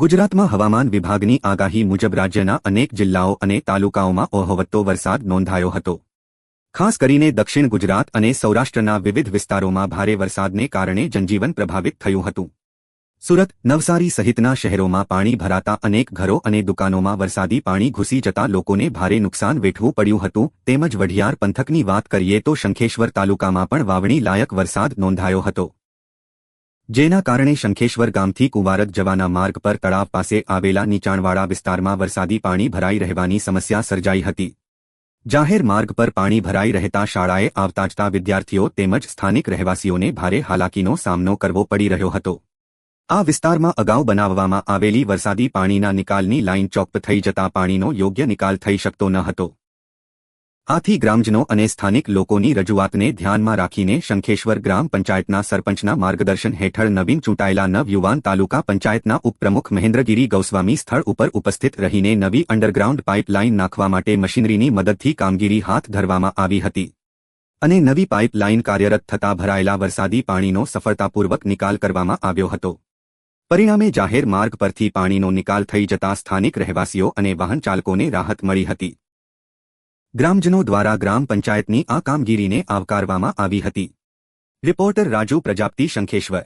ગુજરાતમાં હવામાન વિભાગની આગાહી મુજબ રાજ્યના અનેક જિલ્લાઓ અને તાલુકાઓમાં ઓહોવત્તો વરસાદ નોંધાયો હતો। ખાસ કરીને દક્ષિણ ગુજરાત અને સૌરાષ્ટ્રના વિવિધ વિસ્તારોમાં ભારે વરસાદને કારણે જનજીવન પ્રભાવિત થયું હતું। સુરત, નવસારી સહિતના શહેરોમાં પાણી ભરાતા અનેક ઘરો અને દુકાનોમાં વરસાદી પાણી ઘૂસી જતા લોકોને ભારે નુકસાન વેઠવું પડ્યું હતું। તેમજ વઢિયાર પંથકની વાત કરીએ તો શંખેશ્વર તાલુકામાં પણ વાવણી લાયક વરસાદ નોંધાયો હતો, જેના કારણે શંખેશ્વર ગામથી કુંવારક જવાના માર્ગ પર તળાવ પાસે આવેલા નીચાણવાળા વિસ્તારમાં વરસાદી પાણી ભરાઈ રહેવાની સમસ્યા સર્જાઈ હતી। જાહેર માર્ગ પર પાણી ભરાઈ રહેતા શાળાએ આવતા જતા વિદ્યાર્થીઓ તેમજ સ્થાનિક રહેવાસીઓને ભારે હાલાકીનો સામનો કરવો પડી રહ્યો હતો। આ વિસ્તારમાં અગાઉ બનાવવામાં આવેલી વરસાદી પાણીના નિકાલની લાઇન ચોપ્પ થઈ જતા પાણીનો યોગ્ય નિકાલ થઈ શકતો ન હતો। આથી ગ્રામજનો અને સ્થાનિક લોકોની રજૂઆતને ધ્યાનમાં રાખીને શંખેશ્વર ગ્રામ પંચાયતના સરપંચના માર્ગદર્શન હેઠળ નવીન ચૂંટાયેલા નવયુવાન તાલુકા પંચાયતના ઉપપ્રમુખ મહેન્દ્રગીરી ગૌસ્વામી સ્થળ ઉપર ઉપસ્થિત રહીને નવી અંડરગ્રાઉન્ડ પાઇપલાઇન નાખવા માટે મશીનરીની મદદથી કામગીરી હાથ ધરવામાં આવી હતી અને નવી પાઇપલાઇન કાર્યરત થતા ભરાયેલા વરસાદી પાણીનો સફળતાપૂર્વક નિકાલ કરવામાં આવ્યો હતો। પરિણામે જાહેર માર્ગ પરથી પાણીનો નિકાલ થઈ જતા સ્થાનિક રહેવાસીઓ અને વાહન ચાલકોને રાહત મળી હતી। ગ્રામજનો દ્વારા ગ્રામ પંચાયતની આ કામગીરીને આવકારવામાં આવી હતી। રિપોર્ટર રાજુ પ્રજાપતિ, શંખેશ્વર।